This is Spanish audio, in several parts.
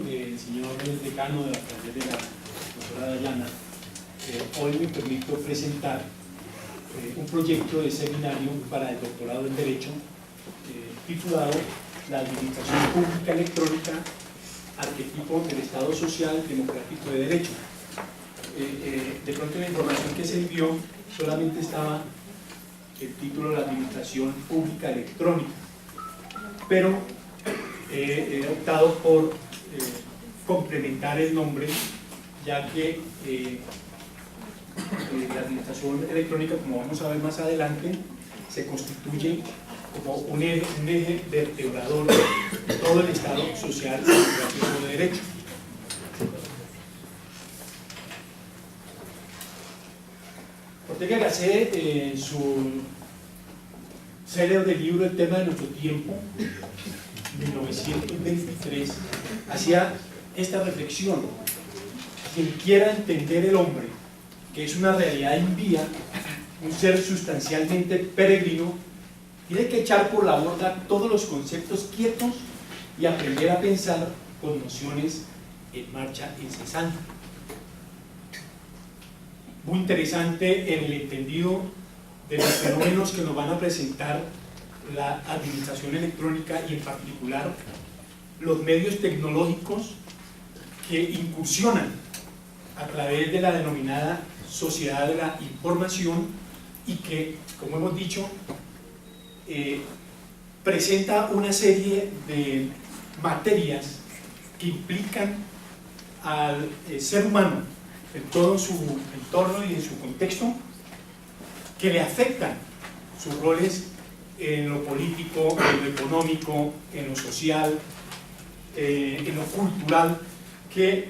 del señor decano de la carrera, la doctora Dayana, hoy me permito presentar un proyecto de seminario para el doctorado en Derecho titulado La Administración Pública Electrónica, arquetipo del Estado Social Democrático de Derecho. De pronto en la información que se envió solamente estaba el título de la Administración Pública Electrónica, pero he optado por complementar el nombre, ya que la administración electrónica, como vamos a ver más adelante, se constituye como un eje vertebrador de todo el Estado social democrático de derecho. Ortega y Gasset, en su célebre libro El tema de nuestro tiempo, 1923, hacía esta reflexión: quien quiera entender el hombre, que es una realidad impía, un ser sustancialmente peregrino, tiene que echar por la borda todos los conceptos quietos y aprender a pensar con nociones en marcha incesante. Muy interesante en el entendido de los fenómenos que nos van a presentar la administración electrónica y en particular los medios tecnológicos que incursionan a través de la denominada sociedad de la información y que, como hemos dicho, presenta una serie de materias que implican al ser humano en todo su entorno y en su contexto, que le afectan sus roles en lo político, en lo económico, en lo social, en lo cultural, que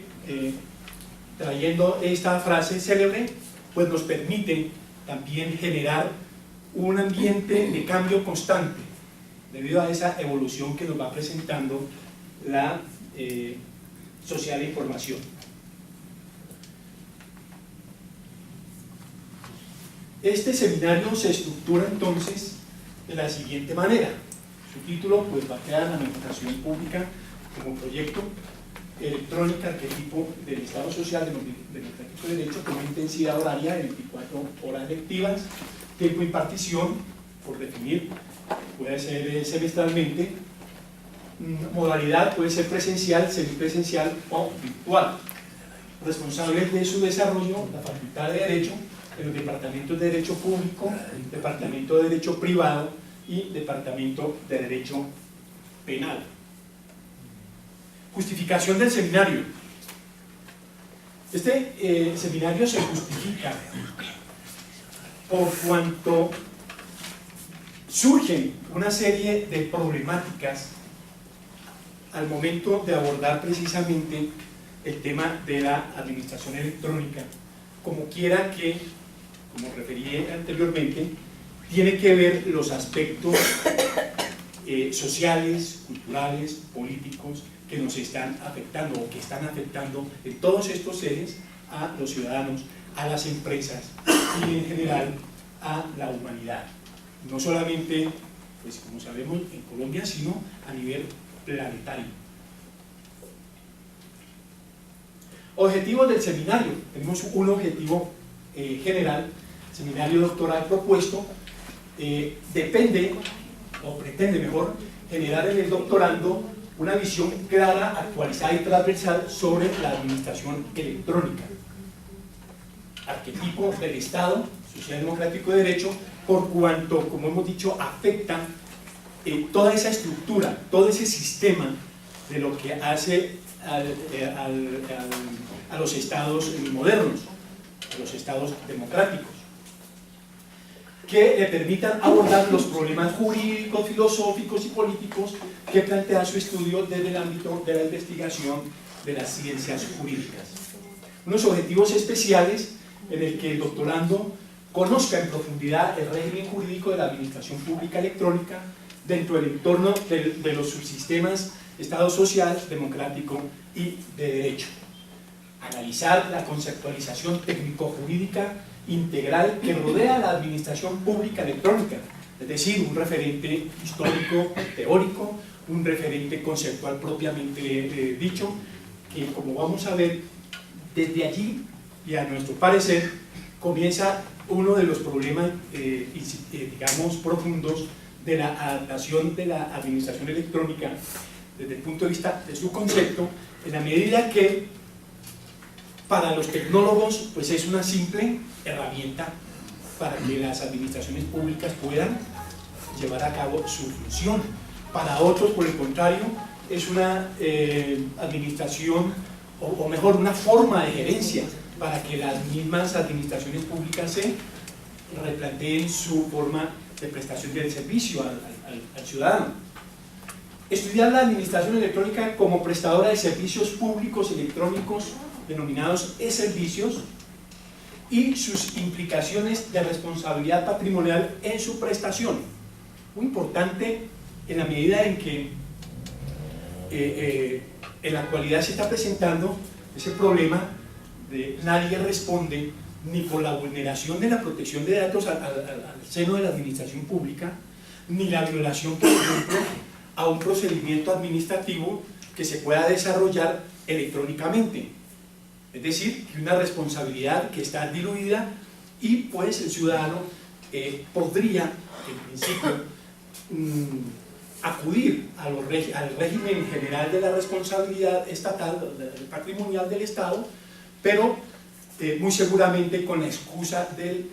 trayendo esta frase célebre, pues nos permite también generar un ambiente de cambio constante debido a esa evolución que nos va presentando la sociedad de información. Este seminario se estructura entonces de la siguiente manera. Su título pues va a quedar: La Administración Pública como proyecto, electrónica, arquetipo del Estado Social Democrático de Derecho, con una intensidad horaria de 24 horas lectivas, tiempo de impartición, por definir, puede ser semestralmente, modalidad puede ser presencial, semipresencial o virtual. Responsables de su desarrollo, la Facultad de Derecho, en los departamentos de Derecho Público, Departamento de Derecho Privado y Departamento de Derecho Penal. Justificación del seminario. Este seminario se justifica por cuanto surgen una serie de problemáticas al momento de abordar precisamente el tema de la administración electrónica, como quiera que, como referí anteriormente, tiene que ver los aspectos sociales, culturales, políticos, que nos están afectando o que están afectando en todos estos ejes a los ciudadanos, a las empresas y en general a la humanidad. No solamente, pues como sabemos, en Colombia, sino a nivel planetario. Objetivos del seminario. Tenemos un objetivo general. El seminario doctoral propuesto depende, o pretende mejor, generar en el doctorando una visión clara, actualizada y transversal sobre la administración electrónica, arquetipo del Estado Social Democrático de Derecho, por cuanto, como hemos dicho, afecta toda esa estructura, todo ese sistema de lo que hace a los estados modernos, a los estados democráticos, que le permitan abordar los problemas jurídicos, filosóficos y políticos que plantea su estudio desde el ámbito de la investigación de las ciencias jurídicas. Unos objetivos especiales en el que el doctorando conozca en profundidad el régimen jurídico de la administración pública electrónica dentro del entorno de los subsistemas Estado social, democrático y de derecho. Analizar la conceptualización técnico-jurídica integral que rodea la administración pública electrónica, es decir, un referente histórico, teórico, un referente conceptual propiamente dicho, que, como vamos a ver, desde allí, y a nuestro parecer, comienza uno de los problemas, digamos, profundos de la adaptación de la administración electrónica desde el punto de vista de su concepto, en la medida que para los tecnólogos pues es una simple herramienta para que las administraciones públicas puedan llevar a cabo su función. Para otros, por el contrario, es una administración, o mejor, una forma de gerencia para que las mismas administraciones públicas se replanteen su forma de prestación del servicio al ciudadano. Estudiar la administración electrónica como prestadora de servicios públicos electrónicos denominados e-servicios y sus implicaciones de responsabilidad patrimonial en su prestación. Muy importante en la medida en que en la actualidad se está presentando ese problema de nadie responde ni por la vulneración de la protección de datos al seno de la administración pública, ni la violación, por ejemplo, a un procedimiento administrativo que se pueda desarrollar electrónicamente. Es decir, que una responsabilidad que está diluida y pues el ciudadano podría, en principio, acudir al régimen general de la responsabilidad estatal, patrimonial del Estado, pero muy seguramente con la excusa del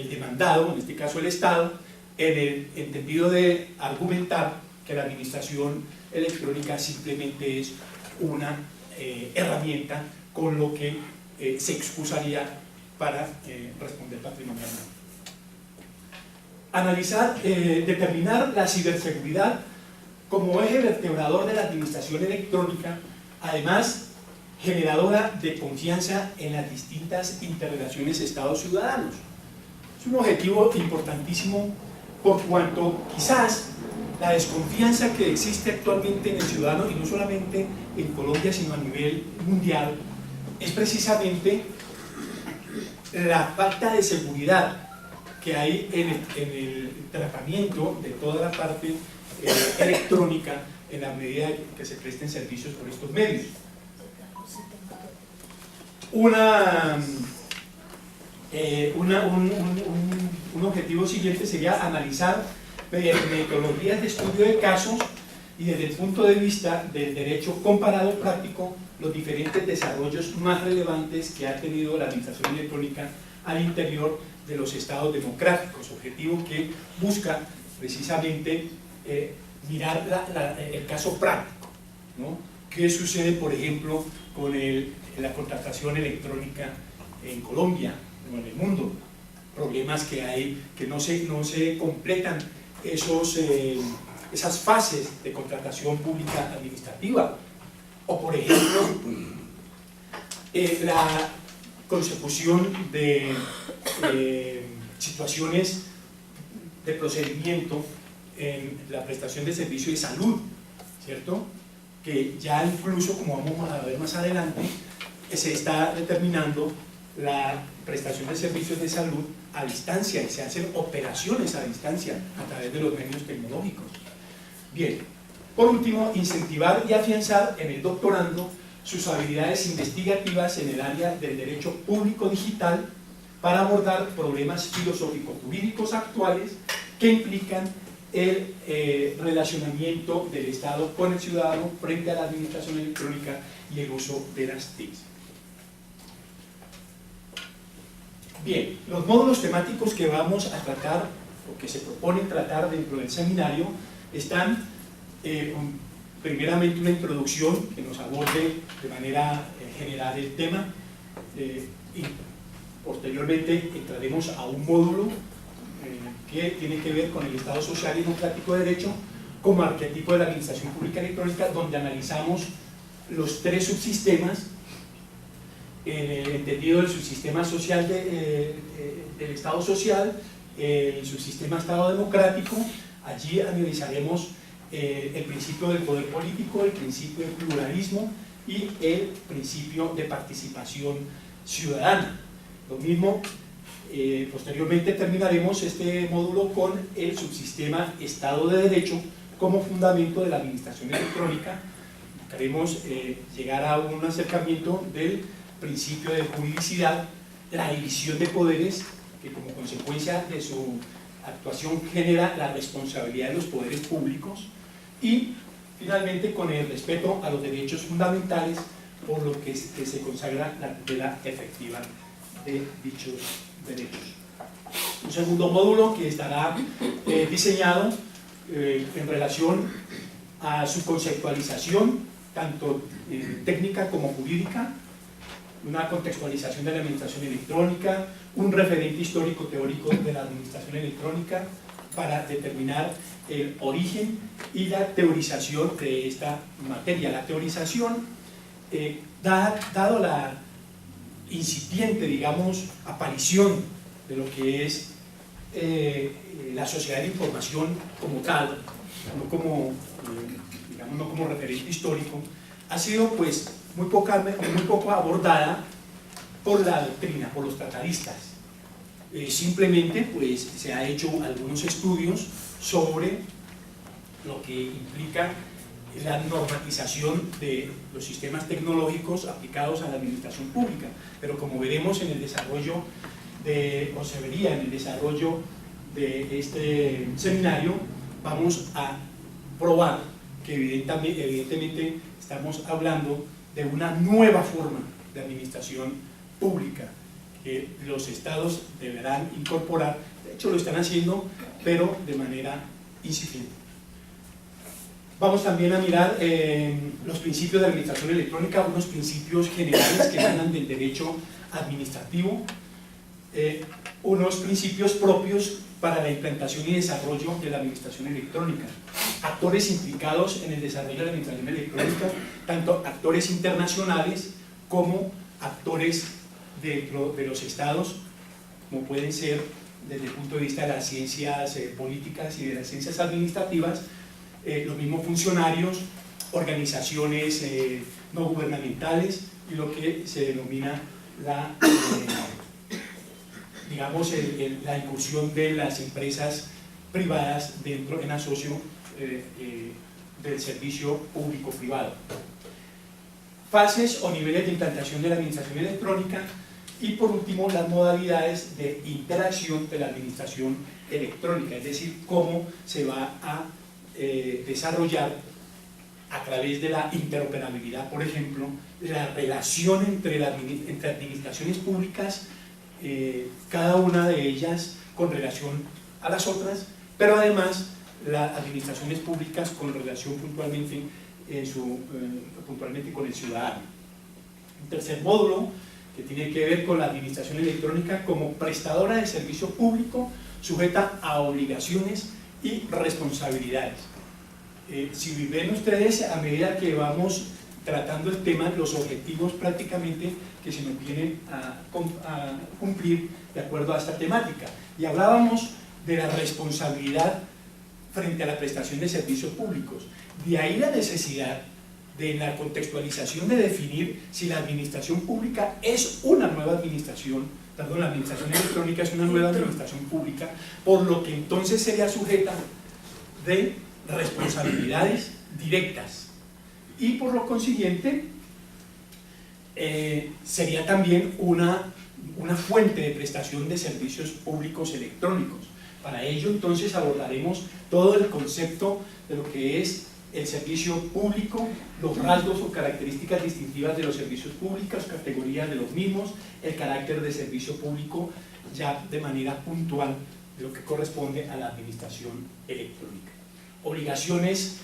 demandado, en este caso el Estado, en el entendido de argumentar que la administración electrónica simplemente es una herramienta con lo que se excusaría para responder patrimonialmente. Analizar, determinar la ciberseguridad como eje vertebrador de la administración electrónica, además generadora de confianza en las distintas interrelaciones Estado-ciudadanos. Es un objetivo importantísimo por cuanto quizás la desconfianza que existe actualmente en el ciudadano, y no solamente en Colombia sino a nivel mundial, es precisamente la falta de seguridad que hay en el tratamiento de toda la parte electrónica en la medida que se presten servicios por estos medios. Un objetivo siguiente sería analizar metodologías de estudio de casos y desde el punto de vista del derecho comparado práctico los diferentes desarrollos más relevantes que ha tenido la administración electrónica al interior de los estados democráticos, objetivo que busca precisamente mirar el caso práctico, ¿no? ¿Qué sucede, por ejemplo, con la contratación electrónica en Colombia o en el mundo? Problemas que hay, que no se completan esas fases de contratación pública administrativa, o por ejemplo la consecución de situaciones de procedimiento en la prestación de servicio de salud, ¿cierto? Que ya incluso, como vamos a ver más adelante, se está determinando la prestación de servicios de salud a distancia y se hacen operaciones a distancia a través de los medios tecnológicos. Bien, por último, incentivar y afianzar en el doctorando sus habilidades investigativas en el área del derecho público digital para abordar problemas filosófico-jurídicos actuales que implican el relacionamiento del Estado con el ciudadano frente a la administración electrónica y el uso de las TICs. Bien, los módulos temáticos que vamos a tratar, o que se proponen tratar dentro del seminario, están primeramente una introducción que nos aborde de manera general el tema, y posteriormente entraremos a un módulo que tiene que ver con el Estado social y democrático de derecho como arquetipo de la administración pública electrónica, donde analizamos los tres subsistemas en el entendido del subsistema social del Estado social, el subsistema Estado democrático. Allí analizaremos el principio del poder político, el principio del pluralismo y el principio de participación ciudadana. Lo mismo, posteriormente terminaremos este módulo con el subsistema Estado de Derecho como fundamento de la administración electrónica, buscaremos llegar a un acercamiento del principio de juridicidad, la división de poderes, que como consecuencia de su actuación genera la responsabilidad de los poderes públicos, y finalmente con el respeto a los derechos fundamentales, por lo que se consagra la tutela efectiva de dichos derechos. Un segundo módulo que estará diseñado en relación a su conceptualización, tanto técnica como jurídica, una contextualización de la administración electrónica, un referente histórico teórico de la administración electrónica para determinar el origen y la teorización de esta materia. La teorización, dado la incipiente, digamos, aparición de lo que es la sociedad de información como tal, no como, digamos, no como referente histórico, ha sido pues muy poco abordada por la doctrina, por los tratadistas. Simplemente pues se ha hecho algunos estudios sobre lo que implica la normatización de los sistemas tecnológicos aplicados a la administración pública, pero como veremos en el desarrollo o se vería en el desarrollo de este seminario, vamos a probar que evidentemente estamos hablando de una nueva forma de administración pública que los estados deberán incorporar. De hecho lo están haciendo, pero de manera incipiente. Vamos también a mirar los principios de administración electrónica, unos principios generales que emanan del derecho administrativo, unos principios propios para la implantación y desarrollo de la administración electrónica, actores implicados en el desarrollo de la administración electrónica, tanto actores internacionales como actores dentro de los estados, como pueden ser desde el punto de vista de las ciencias políticas y de las ciencias administrativas, los mismos funcionarios, organizaciones no gubernamentales y lo que se denomina la, digamos, la incursión de las empresas privadas dentro en asocio del servicio público-privado. Fases o niveles de implantación de la administración electrónica y por último las modalidades de interacción de la administración electrónica, es decir, cómo se va a desarrollar a través de la interoperabilidad, por ejemplo, la relación entre administraciones públicas, cada una de ellas con relación a las otras, pero además las administraciones públicas con relación puntualmente con el ciudadano. Un tercer módulo que tiene que ver con la administración electrónica como prestadora de servicio público sujeta a obligaciones y responsabilidades. Si ven ustedes, a medida que vamos tratando el tema, los objetivos prácticamente que se nos vienen a cumplir de acuerdo a esta temática. Y hablábamos de la responsabilidad frente a la prestación de servicios públicos. De ahí la necesidad de la contextualización de definir si la administración pública es una nueva administración, perdón, la administración electrónica es una nueva administración pública, por lo que entonces sería sujeta de responsabilidades directas y por lo consiguiente sería también una fuente de prestación de servicios públicos electrónicos. Para ello entonces abordaremos todo el concepto de lo que es el servicio público, los rasgos o características distintivas de los servicios públicos, categorías de los mismos, el carácter de servicio público ya de manera puntual de lo que corresponde a la administración electrónica. Obligaciones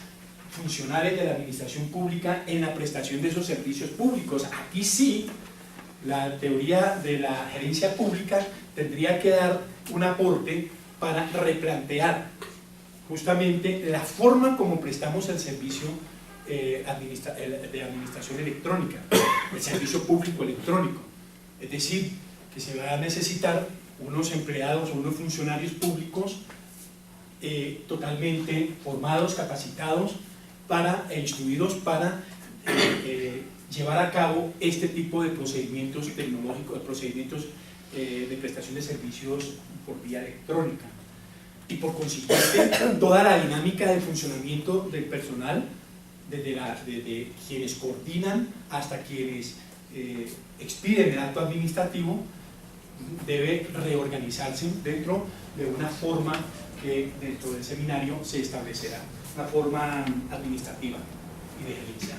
funcionales de la administración pública en la prestación de esos servicios públicos. Aquí sí, la teoría de la gerencia pública tendría que dar un aporte para replantear justamente la forma como prestamos el servicio de administración electrónica, el servicio público electrónico. Es decir, que se va a necesitar unos empleados o unos funcionarios públicos totalmente formados, capacitados e instruidos para llevar a cabo este tipo de procedimientos tecnológicos, de prestación de servicios por vía electrónica. Y por consiguiente, toda la dinámica de funcionamiento del personal desde quienes coordinan hasta quienes expiden el acto administrativo, debe reorganizarse dentro de una forma que dentro del seminario se establecerá, una forma administrativa y de gerencia.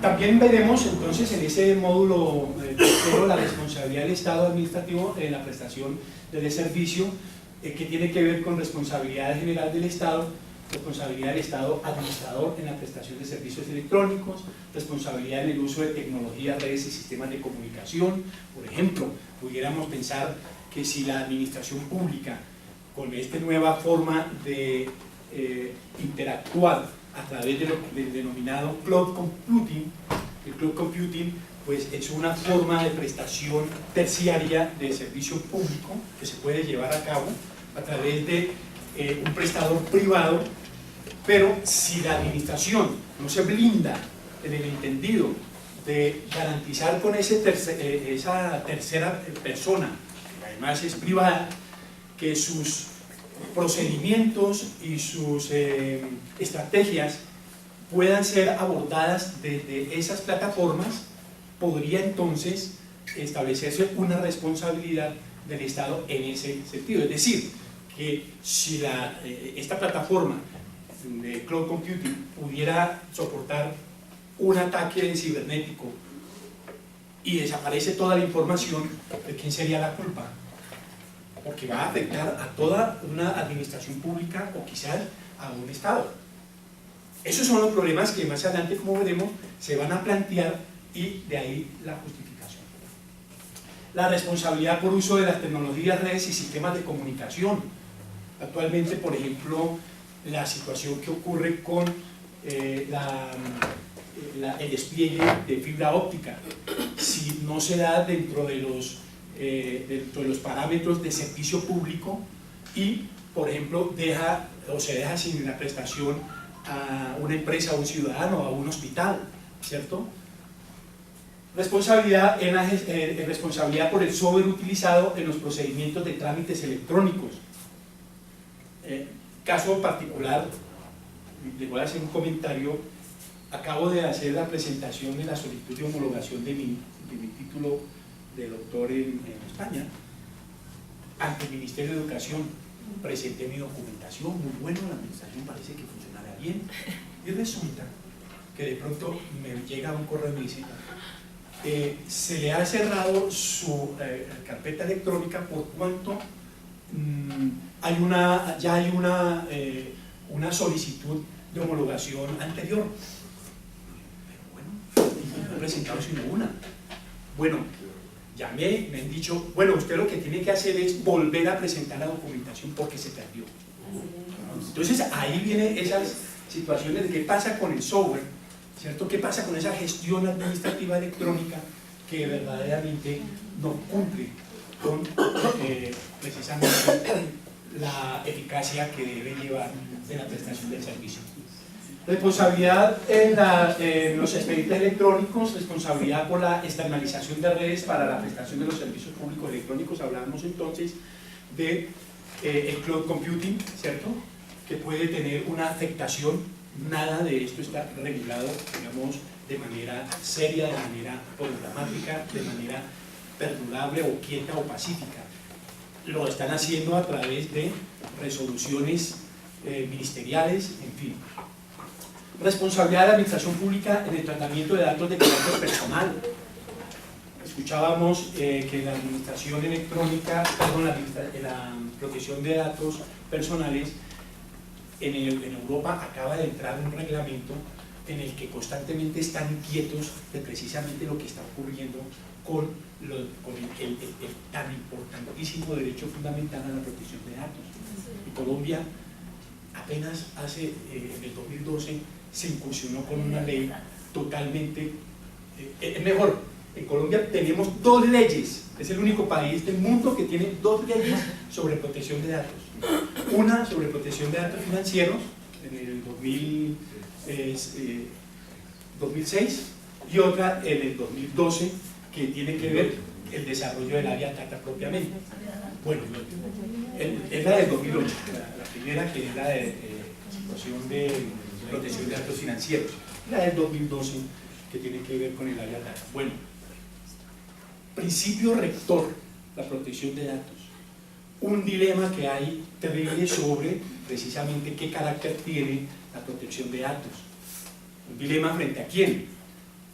También veremos entonces en ese módulo tercero la responsabilidad del Estado administrativo en la prestación del servicio, que tiene que ver con responsabilidad general del Estado, responsabilidad del Estado administrador en la prestación de servicios electrónicos, responsabilidad en el uso de tecnologías, redes y sistemas de comunicación. Por ejemplo, pudiéramos pensar que si la administración pública, con esta nueva forma de interactuar a través del denominado cloud computing, el cloud computing pues es una forma de prestación terciaria de servicio público que se puede llevar a cabo a través de un prestador privado, pero si la administración no se blinda en el entendido de garantizar con esa tercera persona, que además es privada, que sus procedimientos y sus estrategias puedan ser abordadas desde esas plataformas, podría entonces establecerse una responsabilidad del Estado en ese sentido. Es decir, que si esta plataforma de cloud computing pudiera soportar un ataque cibernético y desaparece toda la información, ¿de quién sería la culpa? Porque va a afectar a toda una administración pública o quizás a un Estado. Esos son los problemas que más adelante, como veremos, se van a plantear y de ahí la justificación. La responsabilidad por uso de las tecnologías, redes y sistemas de comunicación. Actualmente, por ejemplo, la situación que ocurre con el despliegue de fibra óptica, si no se da dentro de los parámetros de servicio público y, por ejemplo, se deja sin la prestación a una empresa, a un ciudadano, a un hospital, ¿cierto? Responsabilidad por el software utilizado en los procedimientos de trámites electrónicos. Caso particular, les voy a hacer un comentario. Acabo de hacer la presentación de la solicitud de homologación de mi título de doctor en España ante el Ministerio de Educación. Presenté mi documentación, muy bueno, la administración parece que funcionará bien, y resulta que de pronto me llega un correo y me dice se le ha cerrado su carpeta electrónica por cuanto ya hay una solicitud de homologación anterior. Pero bueno, no he presentado sino una. Bueno, llamé, me han dicho, bueno, usted lo que tiene que hacer es volver a presentar la documentación porque se perdió. Entonces ahí vienen esas situaciones de qué pasa con el software, ¿cierto? ¿Qué pasa con esa gestión administrativa electrónica que verdaderamente no cumple con precisamente la eficacia que debe llevar en la prestación del servicio? Responsabilidad en los expedientes electrónicos, responsabilidad por la externalización de redes para la prestación de los servicios públicos electrónicos. Hablamos entonces de el cloud computing, ¿cierto? Que puede tener una afectación. Nada de esto está regulado, digamos, de manera seria, de manera programática, de manera perdurable o quieta o pacífica. Lo están haciendo a través de resoluciones ministeriales, en fin. Responsabilidad de la administración pública en el tratamiento de datos de carácter personal. Escuchábamos que la administración electrónica, perdón, la protección de datos personales en Europa acaba de entrar un reglamento en el que constantemente están inquietos de precisamente lo que está ocurriendo con el tan importantísimo derecho fundamental a la protección de datos. En Colombia apenas en el 2012 se incursionó con una ley totalmente, mejor, en Colombia tenemos 2 leyes, es el único país del mundo que tiene 2 leyes sobre protección de datos. Una sobre protección de datos financieros en el 2006 y otra en el 2012 que tiene que ver el desarrollo del área data propiamente. Bueno, es la del 2008, la primera, que es la de situación de protección de datos financieros, la del 2012 que tiene que ver con el área data. Bueno, principio rector, la protección de datos. Un dilema que hay terrible sobre precisamente qué carácter tiene la protección de datos. Un dilema frente a quién,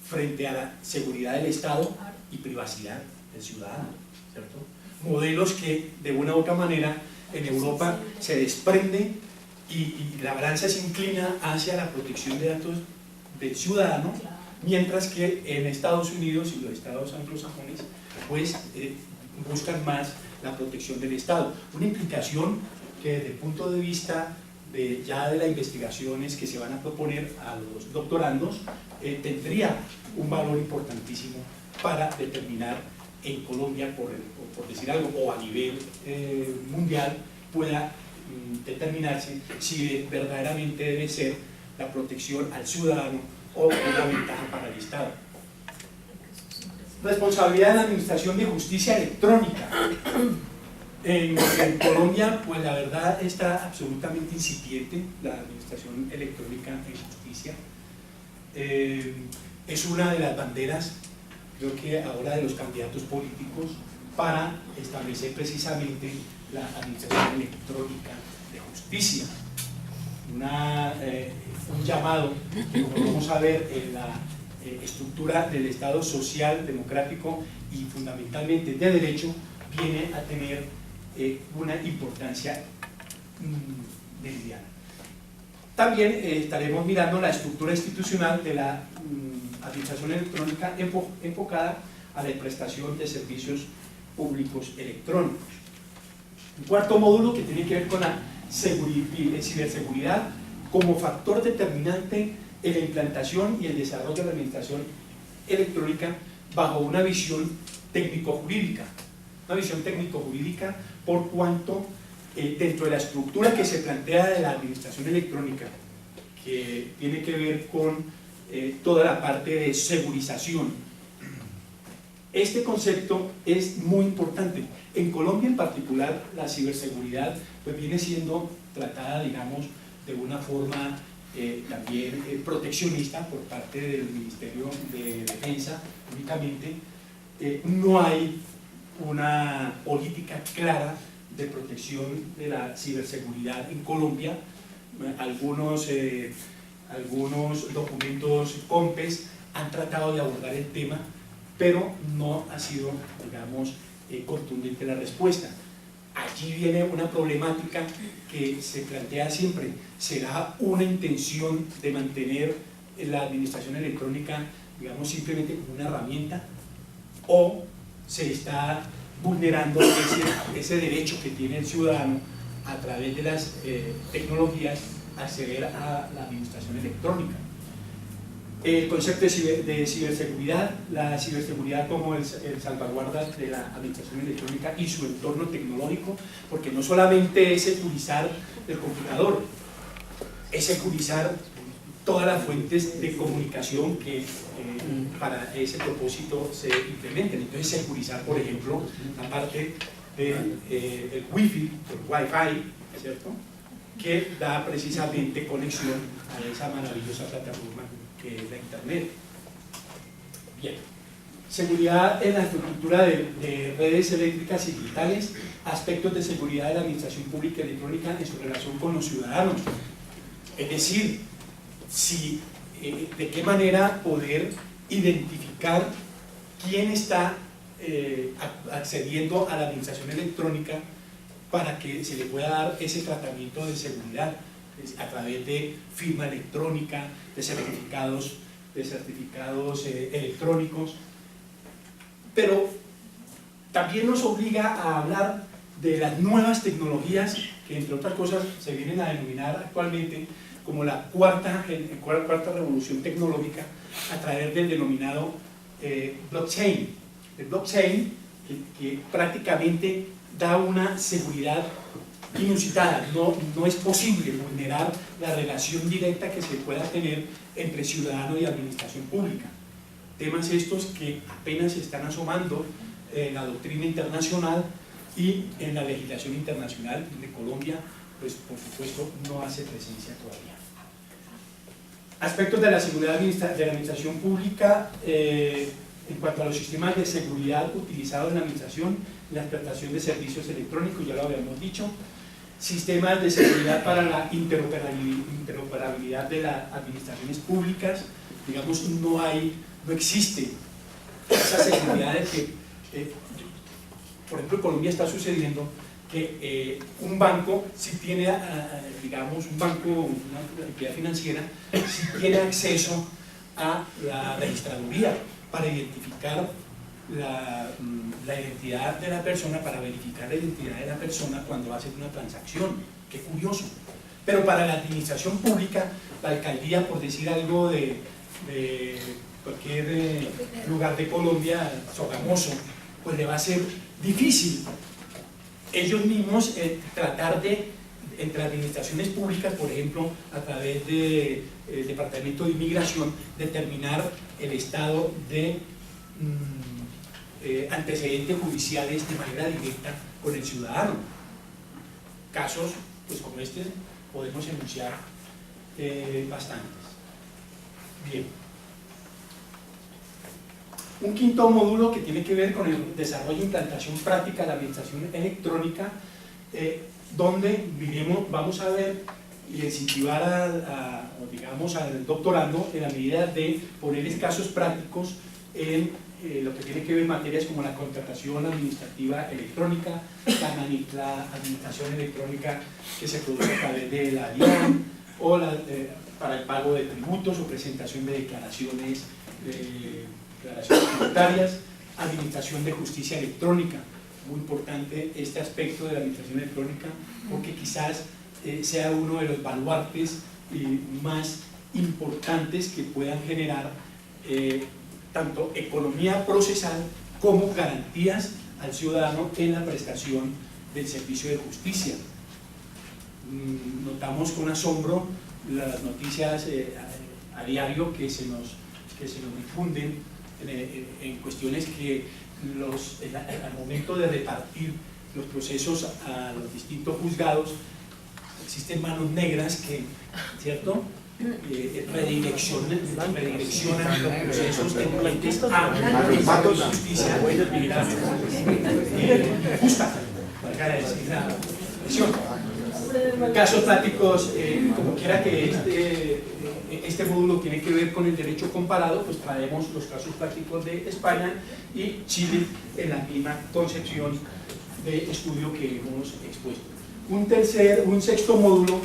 frente a la seguridad del Estado y privacidad del ciudadano, ¿cierto? Modelos que de una u otra manera en Europa se desprende y la balanza se inclina hacia la protección de datos del ciudadano, mientras que en Estados Unidos y los estados anglosajones pues buscan más la protección del Estado. Una implicación que desde el punto de vista de las investigaciones que se van a proponer a los doctorandos tendría un valor importantísimo para determinar en Colombia, por decir algo, o a nivel mundial, pueda determinarse si verdaderamente debe ser la protección al ciudadano o una ventaja para el Estado. Responsabilidad de la Administración de Justicia Electrónica. En Colombia, pues la verdad está absolutamente incipiente la Administración Electrónica en Justicia. Es una de las banderas, creo que ahora, de los candidatos políticos para establecer precisamente la Administración Electrónica de Justicia. Un llamado que, como vamos a ver en la estructura del Estado social, democrático y fundamentalmente de derecho, viene a tener una importancia meridiana. También estaremos mirando la estructura institucional de la Administración Electrónica enfocada a la prestación de servicios públicos electrónicos. Un cuarto módulo que tiene que ver con la ciberseguridad como factor determinante en la implantación y el desarrollo de la Administración Electrónica bajo una visión técnico-jurídica. Una visión técnico-jurídica por cuanto dentro de la estructura que se plantea de la Administración Electrónica, que tiene que ver con toda la parte de segurización. Este concepto es muy importante. En Colombia en particular, la ciberseguridad pues viene siendo tratada, digamos, de una forma también proteccionista por parte del Ministerio de Defensa únicamente. No hay una política clara de protección de la ciberseguridad en Colombia. Algunos documentos COMPES han tratado de abordar el tema, pero no ha sido, digamos, contundente la respuesta. Allí viene una problemática que se plantea siempre. ¿Será una intención de mantener la administración electrónica, digamos, simplemente como una herramienta? ¿O se está vulnerando ese derecho que tiene el ciudadano a través de las tecnologías a acceder a la administración electrónica? El concepto de ciberseguridad, la ciberseguridad como el salvaguarda de la administración electrónica y su entorno tecnológico, porque no solamente es securizar el computador, es securizar todas las fuentes de comunicación que para ese propósito se implementen. Entonces, securizar, por ejemplo, la parte del Wi-Fi, ¿cierto?, que da precisamente conexión a esa maravillosa plataforma que es la Internet. Bien, seguridad en la infraestructura de redes eléctricas y digitales, aspectos de seguridad de la administración pública electrónica en su relación con los ciudadanos. Es decir, de qué manera poder identificar quién está accediendo a la administración electrónica para que se le pueda dar ese tratamiento de seguridad a través de firma electrónica, de certificados electrónicos. Pero también nos obliga a hablar de las nuevas tecnologías que, entre otras cosas, se vienen a denominar actualmente como la cuarta revolución tecnológica, a través del denominado blockchain. El blockchain que prácticamente da una seguridad inusitada. No es posible vulnerar la relación directa que se pueda tener entre ciudadano y administración pública. Temas estos que apenas se están asomando en la doctrina internacional y en la legislación internacional de Colombia, pues por supuesto no hace presencia todavía. Aspectos de la seguridad de la administración pública, en cuanto a los sistemas de seguridad utilizados en la administración, la prestación de servicios electrónicos, ya lo habíamos dicho, sistemas de seguridad para la interoperabilidad de las administraciones públicas, digamos, no existe esa seguridad de que, por ejemplo, en Colombia está sucediendo que un banco, si tiene, digamos, un banco, una entidad financiera, si tiene acceso a la registraduría para identificar la identidad de la persona, para verificar la identidad de la persona cuando hace una transacción. Qué curioso. Pero para la administración pública, la alcaldía, por decir algo de cualquier lugar de Colombia, Sogamoso, pues le va a ser difícil ellos mismos tratar de, entre administraciones públicas, por ejemplo, a través del Departamento de Inmigración, determinar el estado de antecedentes judiciales de manera directa con el ciudadano. Casos pues como este podemos enunciar bastantes. Bien. Un quinto módulo que tiene que ver con el desarrollo e implantación práctica de la administración electrónica, donde vamos a ver y incentivar digamos, al doctorando en la medida de ponerles casos prácticos en lo que tiene que ver materias como la contratación administrativa electrónica, la administración electrónica que se produce a través de la DIAN, o para el pago de tributos o presentación de declaraciones tributarias, administración de justicia electrónica. Muy importante este aspecto de la administración electrónica, porque quizás sea uno de los baluartes más importantes que puedan generar tanto economía procesal como garantías al ciudadano en la prestación del servicio de justicia. Notamos con asombro las noticias a diario que se nos difunden en cuestiones que al momento de repartir los procesos a los distintos juzgados existen manos negras que, ¿cierto?, redireccionan los procesos tendentes a la justicia justa, para decir la expresión. Casos prácticos, como quiera que este módulo tiene que ver con el derecho comparado, pues traemos los casos prácticos de España y Chile en la misma concepción de estudio que hemos expuesto. Un sexto módulo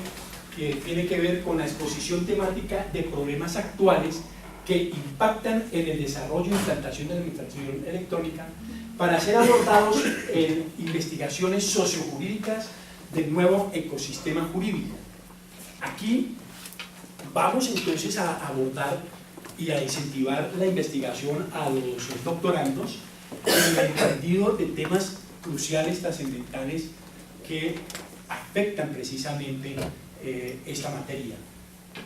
que tiene que ver con la exposición temática de problemas actuales que impactan en el desarrollo e implantación de la administración electrónica para ser abordados en investigaciones sociojurídicas del nuevo ecosistema jurídico. Aquí vamos entonces a abordar y a incentivar la investigación a los doctorandos en el entendido de temas cruciales, trascendentales, que afectan precisamente esta materia.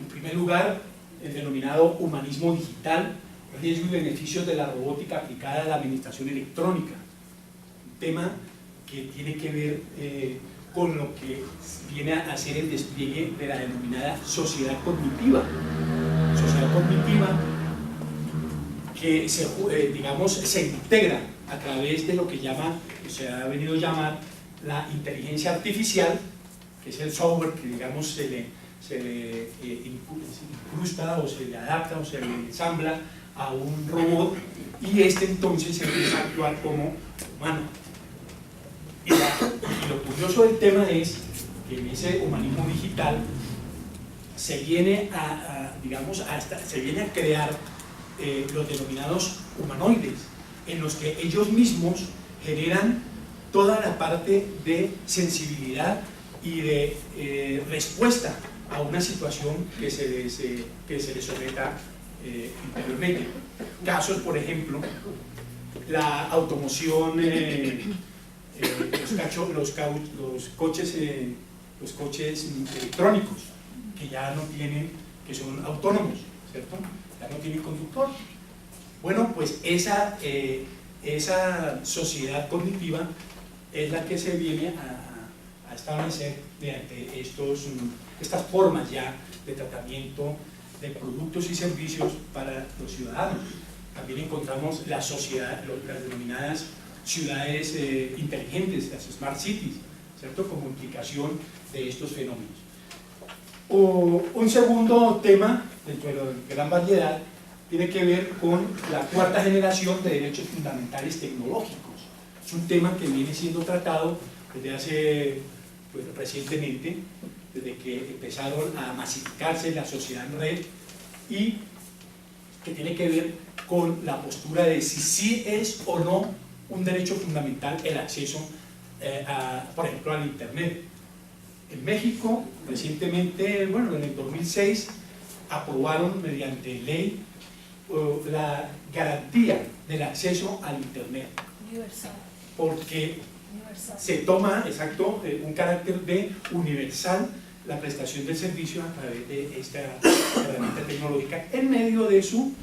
En primer lugar, el denominado humanismo digital, riesgos y beneficios de la robótica aplicada a la administración electrónica, un tema que tiene que ver con lo que viene a ser el despliegue de la denominada sociedad cognitiva que se integra a través de lo que se ha venido a llamar la inteligencia artificial, que es el software que, digamos, se le incrusta o se le adapta o se le ensambla a un robot, y entonces empieza a actuar como humano. Y lo curioso del tema es que en ese humanismo digital se viene a crear los denominados humanoides, en los que ellos mismos generan toda la parte de sensibilidad y de respuesta a una situación que se les someta interiormente. Casos, por ejemplo, la automoción, los coches electrónicos que ya no tienen, que son autónomos, ¿cierto? Ya no tienen conductor. Bueno, pues esa sociedad cognitiva es la que se viene a establecer mediante estas formas ya de tratamiento de productos y servicios para los ciudadanos. También encontramos las denominadas ciudades inteligentes, las smart cities, ¿cierto?, como implicación de estos fenómenos. Un segundo tema, dentro de la gran variedad, tiene que ver con la cuarta generación de derechos fundamentales tecnológicos. Es un tema que viene siendo tratado desde hace, pues, recientemente, desde que empezaron a masificarse la sociedad en red, y que tiene que ver con la postura de si sí es o no un derecho fundamental el acceso, por ejemplo, al Internet. En México, recientemente, bueno, en el 2006, aprobaron mediante ley la garantía del acceso al Internet. Universal. Porque se toma, exacto, un carácter de universal la prestación del servicio a través de esta herramienta tecnológica en medio de su,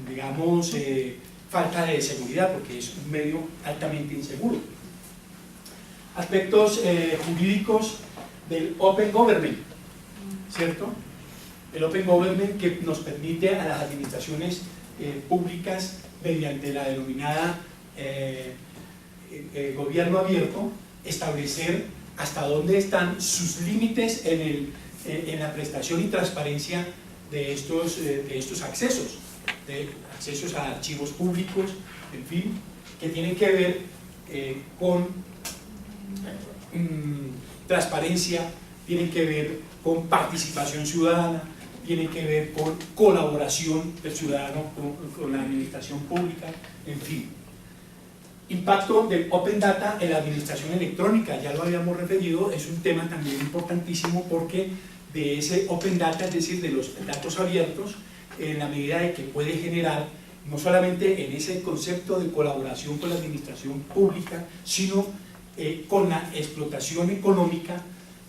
digamos, falta de seguridad, porque es un medio altamente inseguro. Aspectos jurídicos del Open Government, ¿cierto? El Open Government, que nos permite a las administraciones públicas, mediante la denominada gobierno abierto, establecer hasta dónde están sus límites en la prestación y transparencia de estos accesos, de accesos a archivos públicos, en fin, que tienen que ver con transparencia, tienen que ver con participación ciudadana, tienen que ver con colaboración del ciudadano con la administración pública, en fin. Impacto del Open Data en la administración electrónica, ya lo habíamos referido, es un tema también importantísimo, porque de ese Open Data, es decir, de los datos abiertos, en la medida de que puede generar, no solamente en ese concepto de colaboración con la administración pública, sino con la explotación económica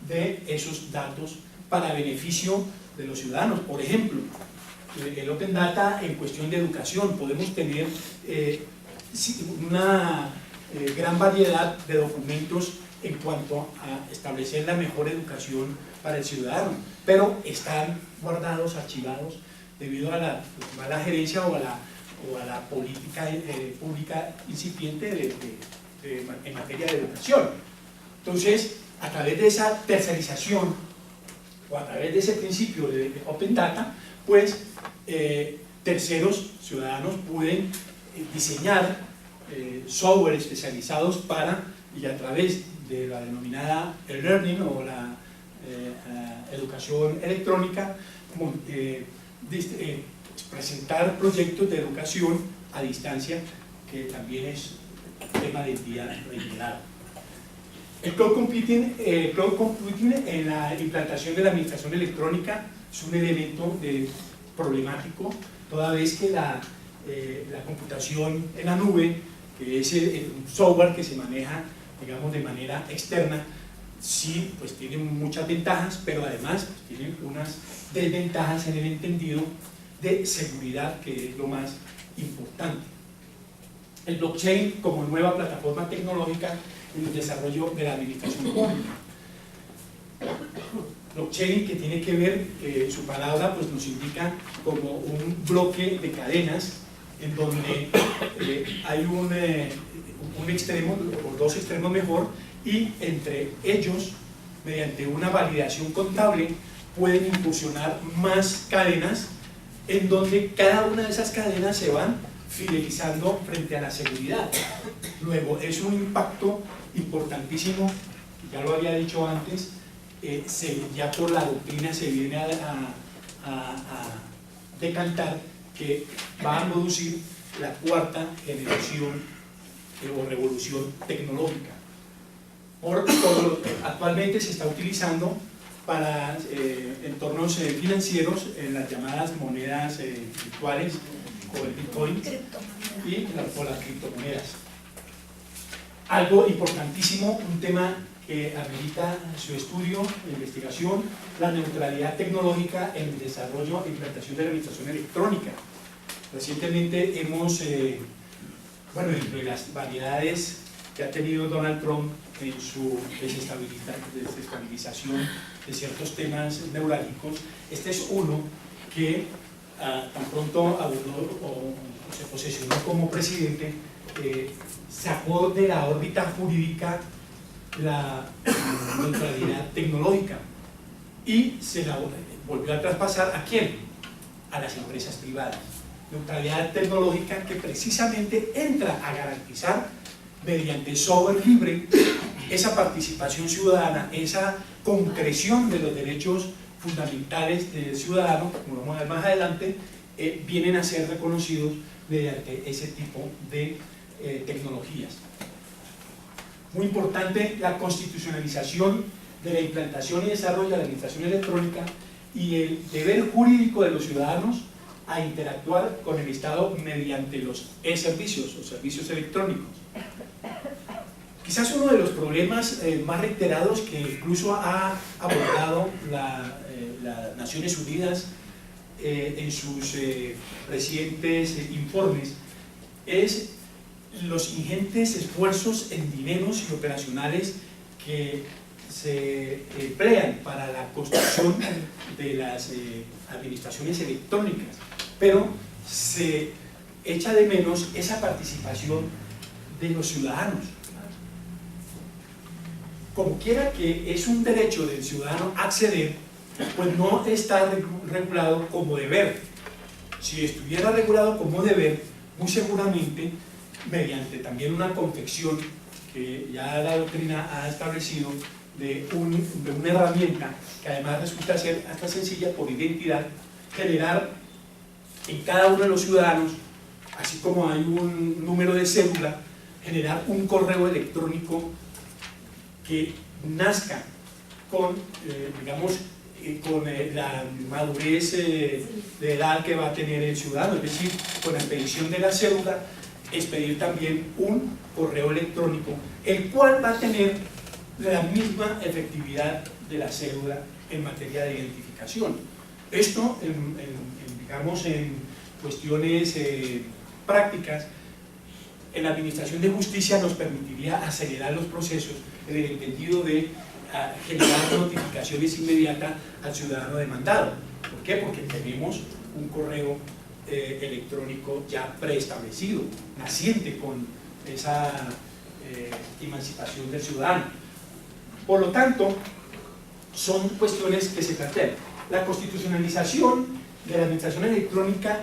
de esos datos para beneficio de los ciudadanos. Por ejemplo, el Open Data en cuestión de educación, podemos tener una gran variedad de documentos en cuanto a establecer la mejor educación para el ciudadano, pero están guardados, archivados, debido a la mala gerencia o a la política pública incipiente en materia de educación. Entonces, a través de esa tercerización o a través de ese principio de Open Data, pues terceros ciudadanos pueden diseñar software especializados para, y a través de la denominada e-learning o la educación electrónica, presentar proyectos de educación a distancia, que también es tema del día reiterado. El cloud computing en la implantación de la administración electrónica es un elemento problemático, toda vez que la computación en la nube, que es un software que se maneja, digamos, de manera externa, sí, pues tiene muchas ventajas, pero además pues, tiene unas desventajas en el entendido de seguridad, que es lo más importante. El blockchain como nueva plataforma tecnológica en el desarrollo de la administración pública. Blockchain, que tiene que ver, su palabra pues nos indica como un bloque de cadenas en donde hay un extremo o dos extremos mejor, y entre ellos, mediante una validación contable, pueden incursionar más cadenas, en donde cada una de esas cadenas se van fidelizando frente a la seguridad. Luego, es un impacto importantísimo, ya lo había dicho antes, ya por la doctrina se viene a decantar que va a producir la cuarta generación o revolución tecnológica. Actualmente se está utilizando para entornos financieros en las llamadas monedas virtuales, o el Bitcoin o las criptomonedas. Algo importantísimo, un tema que amerita su estudio e investigación, la neutralidad tecnológica en el desarrollo e implantación de la administración electrónica. Recientemente hemos, bueno, entre las variedades que ha tenido Donald Trump en su desestabilización de ciertos temas neurálgicos. Este es uno que tan pronto abordó o se posesionó como presidente, sacó de la órbita jurídica la neutralidad tecnológica y se la volvió a traspasar ¿a quién? A las empresas privadas. Neutralidad tecnológica que precisamente entra a garantizar mediante software libre esa participación ciudadana, esa concreción de los derechos fundamentales del ciudadano, como vamos a ver más adelante, vienen a ser reconocidos mediante ese tipo de tecnologías. Muy importante la constitucionalización de la implantación y desarrollo de la administración electrónica y el deber jurídico de los ciudadanos a interactuar con el Estado mediante los e-servicios o servicios electrónicos. Quizás uno de los problemas más reiterados que incluso ha abordado las Naciones Unidas en sus recientes informes es los ingentes esfuerzos en dineros y operacionales que se emplean para la construcción de las administraciones electrónicas, pero se echa de menos esa participación de los ciudadanos. Como quiera que es un derecho del ciudadano acceder, pues no está regulado como deber. Si estuviera regulado como deber, muy seguramente, mediante también una confección que ya la doctrina ha establecido de una herramienta que además resulta ser hasta sencilla por identidad, generar en cada uno de los ciudadanos, así como hay un número de cédula, generar un correo electrónico que nazca con, digamos, con la madurez de edad que va a tener el ciudadano, es decir, con la expedición de la cédula, expedir también un correo electrónico, el cual va a tener la misma efectividad de la cédula en materia de identificación. Esto, digamos, en cuestiones prácticas, en la administración de justicia nos permitiría acelerar los procesos en el entendido de generar notificaciones inmediatas al ciudadano demandado. ¿Por qué? Porque tenemos un correo electrónico ya preestablecido, naciente con esa emancipación del ciudadano. Por lo tanto, son cuestiones que se plantean. La constitucionalización de la administración electrónica,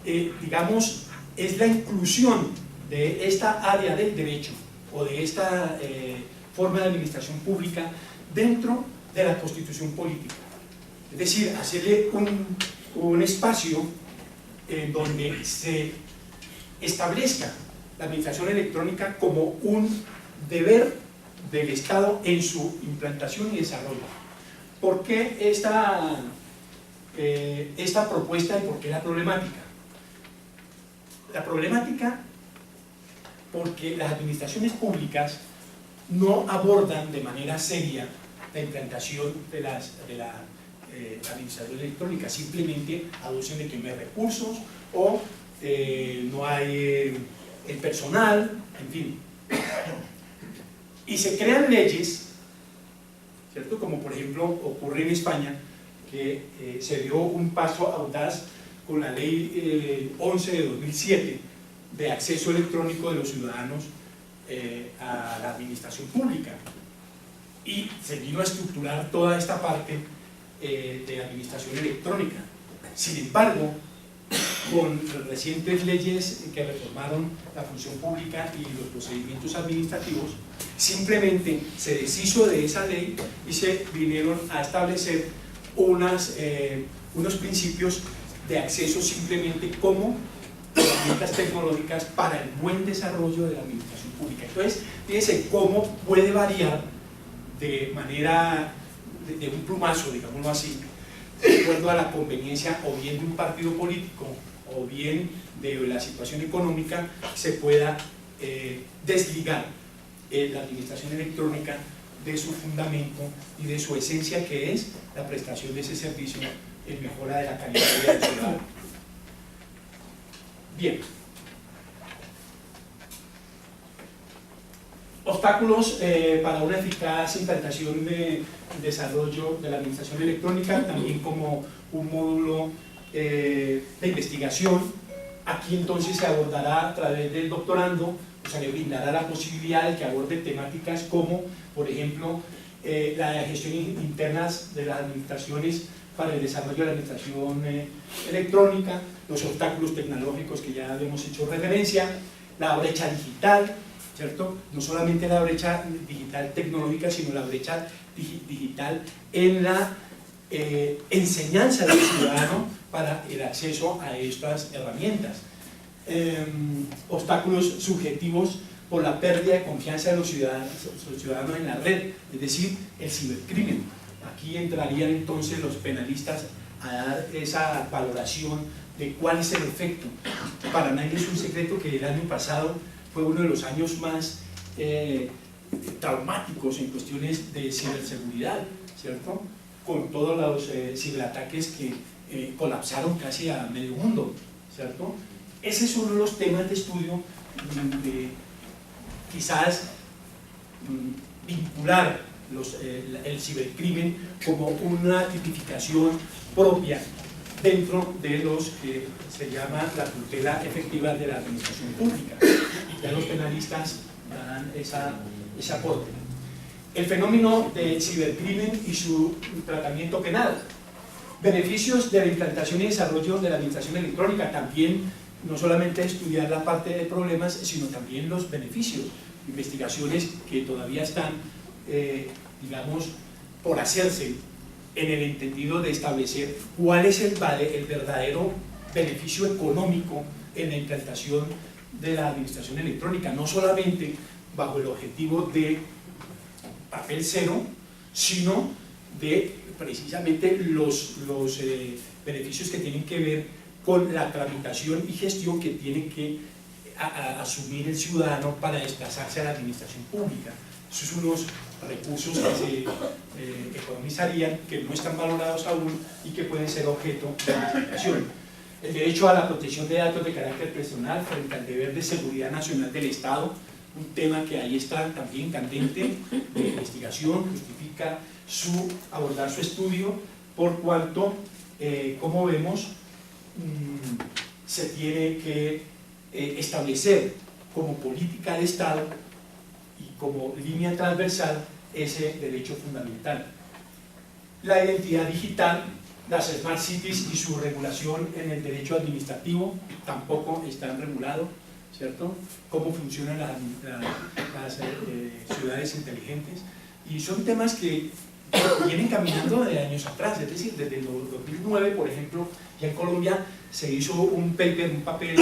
digamos, es la inclusión de esta área del derecho o de esta forma de administración pública dentro de la constitución política. Es decir, hacerle un espacio en donde se establezca la administración electrónica como un deber del Estado en su implantación y desarrollo. ¿Por qué esta propuesta y por qué la problemática? La problemática porque las administraciones públicas no abordan de manera seria la implantación de la administración electrónica, simplemente aducen de que no hay recursos o no hay el personal, en fin. Y se crean leyes, ¿cierto? Como por ejemplo ocurre en España, que se dio un paso audaz con la ley 11 de 2007 de acceso electrónico de los ciudadanos a la administración pública, y se vino a estructurar toda esta parte de administración electrónica. Sin embargo, con las recientes leyes que reformaron la función pública y los procedimientos administrativos, simplemente se deshizo de esa ley y se vinieron a establecer unos principios de acceso simplemente como herramientas tecnológicas para el buen desarrollo de la administración pública. Entonces, fíjense cómo puede variar de manera de un plumazo, digámoslo así, de acuerdo a la conveniencia o bien de un partido político o bien de la situación económica, se pueda desligar la administración electrónica de su fundamento y de su esencia, que es la prestación de ese servicio en mejora de la calidad de vida del ciudadano. Bien. Obstáculos para una eficaz implantación de desarrollo de la administración electrónica, también como un módulo de investigación. Aquí entonces se abordará a través del doctorando, o sea, le brindará la posibilidad de que aborde temáticas como, por ejemplo, la gestión interna de las administraciones para el desarrollo de la administración electrónica, los obstáculos tecnológicos que ya hemos hecho referencia, la brecha digital, ¿cierto? No solamente la brecha digital tecnológica, sino la brecha digital en la enseñanza del ciudadano para el acceso a estas herramientas. Obstáculos subjetivos por la pérdida de confianza de los ciudadanos en la red, es decir, el cibercrimen. Aquí entrarían entonces los penalistas a dar esa valoración de cuál es el efecto. Para nadie es un secreto que el año pasado fue uno de los años más traumáticos en cuestiones de ciberseguridad, ¿cierto? Con todos los ciberataques que colapsaron casi a medio mundo, ¿cierto? Ese es uno de los temas de estudio de quizás vincular el cibercrimen como una tipificación propia dentro de los que se llama la tutela efectiva de la administración pública. Ya los penalistas darán ese aporte. El fenómeno del cibercrimen y su tratamiento penal. Beneficios de la implantación y desarrollo de la administración electrónica, también no solamente estudiar la parte de problemas, sino también los beneficios, investigaciones que todavía están, digamos, por hacerse en el entendido de establecer cuál es el verdadero beneficio económico en la implantación de la administración electrónica, no solamente bajo el objetivo de papel cero, sino de precisamente los beneficios que tienen que ver con la tramitación y gestión que tiene que asumir el ciudadano para desplazarse a la administración pública. Esos son unos recursos que se economizarían, que no están valorados aún y que pueden ser objeto de investigación. El derecho a la protección de datos de carácter personal frente al deber de seguridad nacional del Estado, un tema que ahí está también candente de investigación, justifica abordar su estudio, por cuanto, como vemos, se tiene que establecer como política de Estado y como línea transversal ese derecho fundamental. La identidad digital, las Smart Cities y su regulación en el derecho administrativo tampoco están regulados, ¿cierto? Cómo funcionan las ciudades inteligentes, y son temas que vienen caminando de años atrás, es decir, desde el 2009, por ejemplo, ya en Colombia se hizo un papel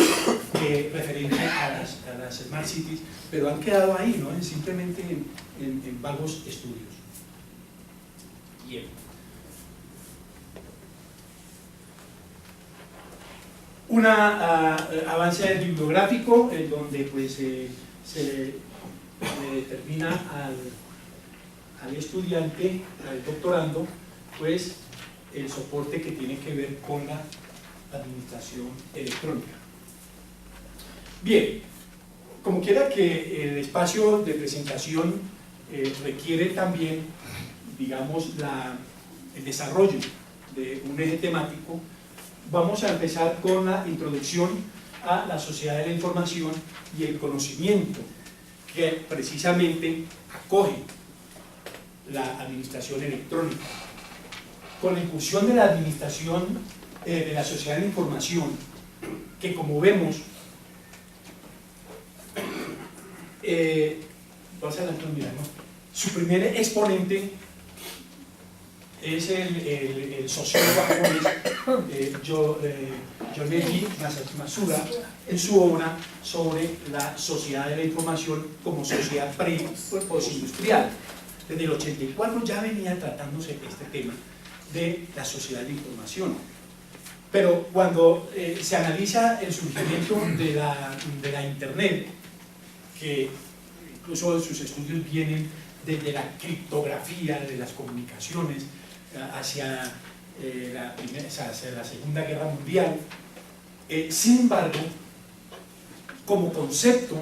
referente a las Smart Cities, pero han quedado ahí, ¿no? Simplemente en vagos estudios. Bien. Un avance bibliográfico en donde pues, se determina al estudiante, al doctorando, pues el soporte que tiene que ver con la administración electrónica. Bien, como quiera que el espacio de presentación requiere también, digamos, el desarrollo de un eje temático, vamos a empezar con la introducción a la sociedad de la información y el conocimiento, que precisamente acoge la administración electrónica. Con la incursión de la administración de la sociedad de la información, que como vemos, su primer exponente es el sociólogo japonés Yoneji Matsuda, en su obra sobre la sociedad de la información como sociedad postindustrial. Desde el 84 ya venía tratándose este tema de la sociedad de la información. Pero cuando se analiza el surgimiento de la Internet, que incluso sus estudios vienen desde la criptografía de las comunicaciones hacia la Segunda Guerra Mundial, sin embargo, como concepto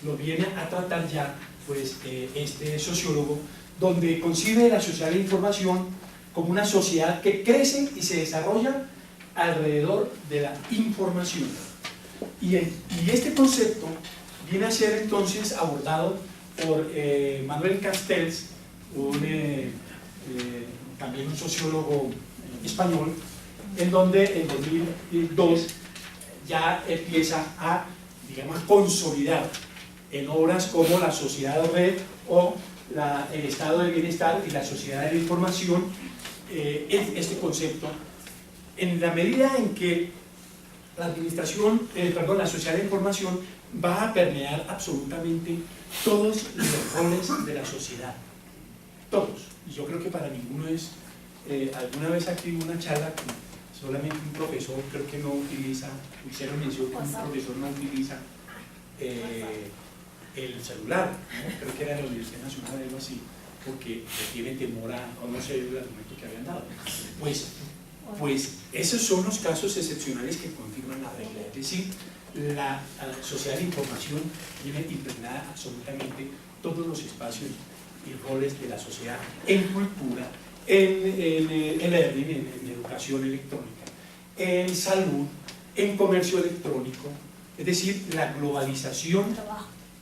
lo viene a tratar ya pues, este sociólogo, donde concibe la sociedad de la información como una sociedad que crece y se desarrolla alrededor de la información. Y este concepto viene a ser entonces abordado por Manuel Castells, también un sociólogo español, en donde en 2002 ya empieza a, digamos, consolidar en obras como La sociedad red o el estado del bienestar y la sociedad de la información, este concepto, en la medida en que la la sociedad de la información va a permear absolutamente todos los roles de la sociedad, todos. Y yo creo que para ninguno es, alguna vez aquí hubo una charla que solamente un profesor creo que no utiliza, hicieron mención que un profesor no utiliza el celular, ¿no? Creo que era de la Universidad Nacional o algo así, porque tiene temor a, o no sé el argumento que habían dado. Pues esos son los casos excepcionales que confirman la regla, es decir, la sociedad de información viene impregnada absolutamente todos los espacios y roles de la sociedad, en cultura, en learning, en educación electrónica, en salud, en comercio electrónico, es decir, la globalización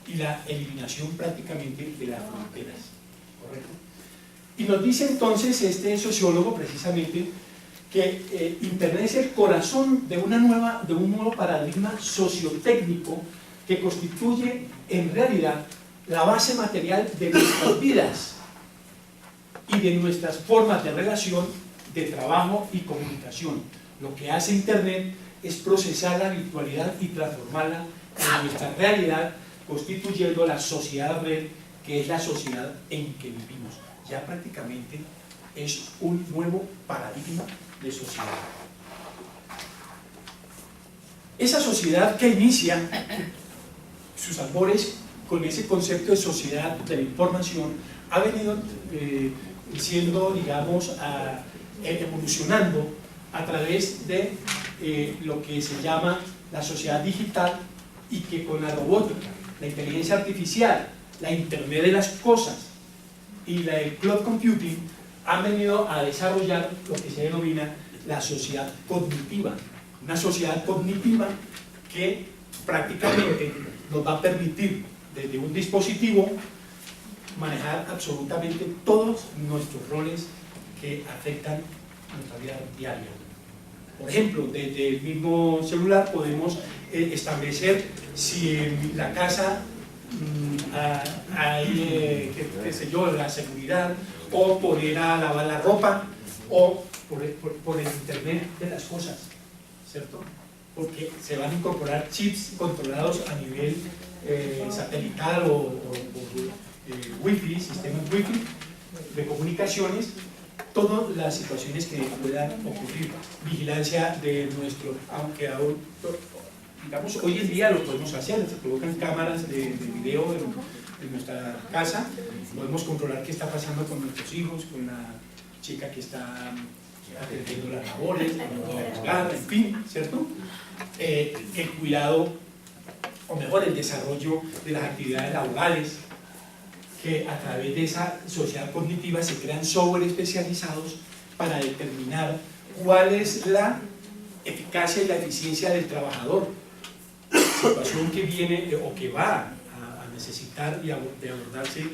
y la eliminación prácticamente de las fronteras, ¿correcto? Y nos dice entonces este sociólogo precisamente que Internet es el corazón de un nuevo paradigma sociotécnico que constituye en realidad la base material de nuestras vidas y de nuestras formas de relación, de trabajo y comunicación. Lo que hace Internet es procesar la virtualidad y transformarla en nuestra realidad, constituyendo la sociedad red, que es la sociedad en que vivimos. Ya prácticamente es un nuevo paradigma de sociedad. Esa sociedad que inicia sus albores con ese concepto de sociedad de la información ha venido siendo, digamos, evolucionando a través de lo que se llama la sociedad digital, y que con la robótica, la inteligencia artificial, la Internet de las cosas y el cloud computing han venido a desarrollar lo que se denomina la sociedad cognitiva. Una sociedad cognitiva que prácticamente nos va a permitir desde un dispositivo manejar absolutamente todos nuestros roles que afectan nuestra vida diaria. Por ejemplo, desde el mismo celular podemos establecer si en la casa hay, qué sé yo, la seguridad, o poner a lavar la ropa, o por el Internet de las cosas, ¿cierto? Porque se van a incorporar chips controlados a nivel satelital o wifi, sistemas wifi de comunicaciones, todas las situaciones que puedan ocurrir, vigilancia de nuestro, aunque aún, digamos, hoy en día lo podemos hacer, se colocan cámaras de video en nuestra casa, podemos controlar qué está pasando con nuestros hijos, con la chica que está atendiendo las labores, el hogar, en fin, ¿cierto? El cuidado, o mejor, el desarrollo de las actividades laborales, que a través de esa sociedad cognitiva se crean software especializados para determinar cuál es la eficacia y la eficiencia del trabajador, situación que viene o que va a necesitar de abordarse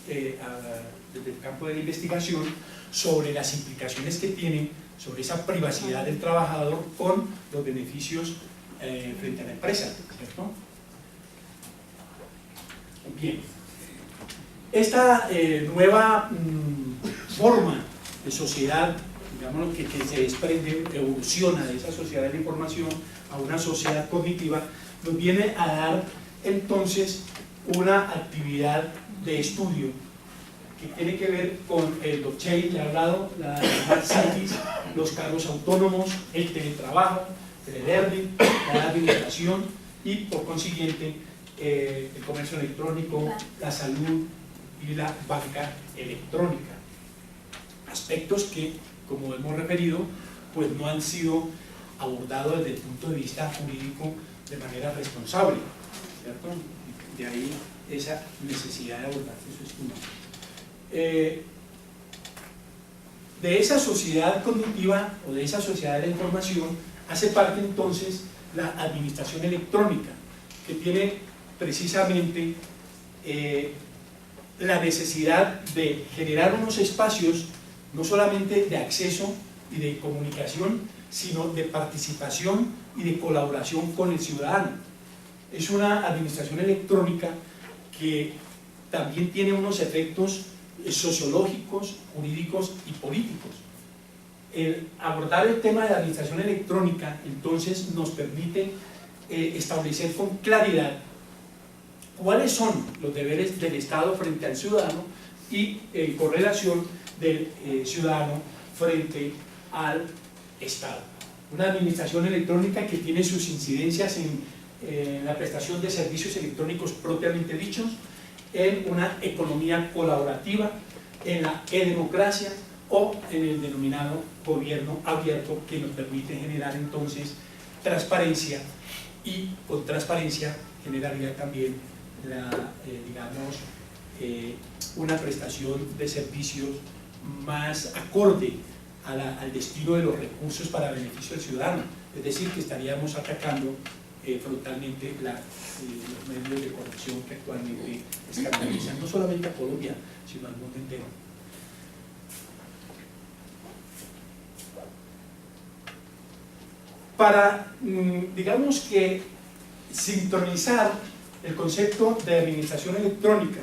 desde el campo de la investigación sobre las implicaciones que tiene sobre esa privacidad del trabajador con los beneficios frente a la empresa, ¿cierto? Bien, esta nueva forma de sociedad, digamos, que se desprende, evoluciona de esa sociedad de la información a una sociedad cognitiva, nos viene a dar entonces una actividad de estudio que tiene que ver con el blockchain, ya he hablado, las smart cities, los carros autónomos, el teletrabajo, el learning, la administración y por consiguiente el comercio electrónico, la salud y la banca electrónica. Aspectos que, como hemos referido, pues no han sido abordados desde el punto de vista jurídico de manera responsable, ¿cierto? de ahí esa necesidad de abordarse su estudio. De esa sociedad cognitiva o de esa sociedad de la información hace parte entonces la administración electrónica, que tiene precisamente la necesidad de generar unos espacios no solamente de acceso y de comunicación, sino de participación y de colaboración con el ciudadano. Es una administración electrónica que también tiene unos efectos sociológicos, jurídicos y políticos. El abordar el tema de la administración electrónica entonces nos permite establecer con claridad cuáles son los deberes del Estado frente al ciudadano y correlación del ciudadano frente al Estado. Una administración electrónica que tiene sus incidencias en la prestación de servicios electrónicos propiamente dichos, en una economía colaborativa, en la e-democracia o en el denominado gobierno abierto, que nos permite generar entonces transparencia, y con transparencia generaría también una prestación de servicios más acorde al destino de los recursos para beneficio del ciudadano. Es decir, que estaríamos atacando frontalmente los medios de corrupción que actualmente escandalizan no solamente a Colombia, sino al mundo entero. Para, digamos que, sincronizar el concepto de administración electrónica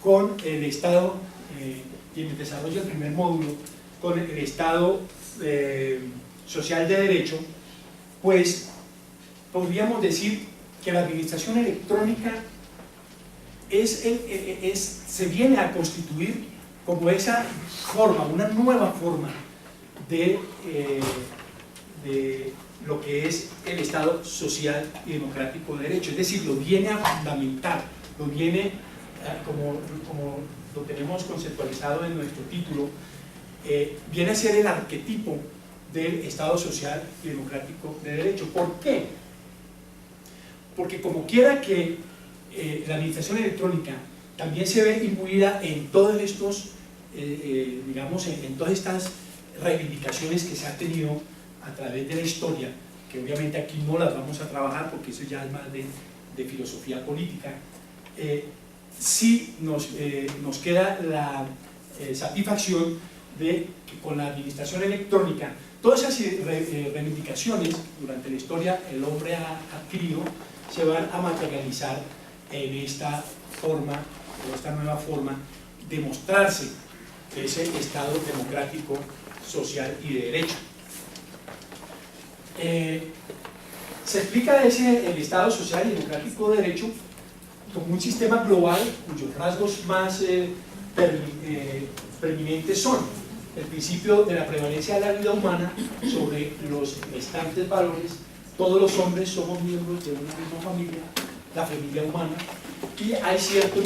con el Estado, y en el desarrollo del primer módulo, con el Estado social de derecho, pues podríamos decir que la administración electrónica se viene a constituir como esa forma, una nueva forma de lo que es el Estado social y democrático de derecho. Es decir, lo viene a fundamentar, lo viene, como lo tenemos conceptualizado en nuestro título, viene a ser el arquetipo del Estado social y democrático de derecho. ¿Por qué? Porque como quiera que la administración electrónica también se ve imbuida en todos estos, digamos, en todas estas reivindicaciones que se han tenido a través de la historia, que obviamente aquí no las vamos a trabajar porque eso ya es más de filosofía política, sí nos queda la satisfacción de que con la administración electrónica todas esas reivindicaciones durante la historia el hombre ha adquirido se van a materializar en esta forma, o esta nueva forma de mostrarse ese Estado democrático, social y de derecho. Se explica el Estado social y democrático de derecho como un sistema global cuyos rasgos más preeminentes son el principio de la prevalencia de la vida humana sobre los restantes valores. Todos los hombres somos miembros de una misma familia, la familia humana, y hay ciertos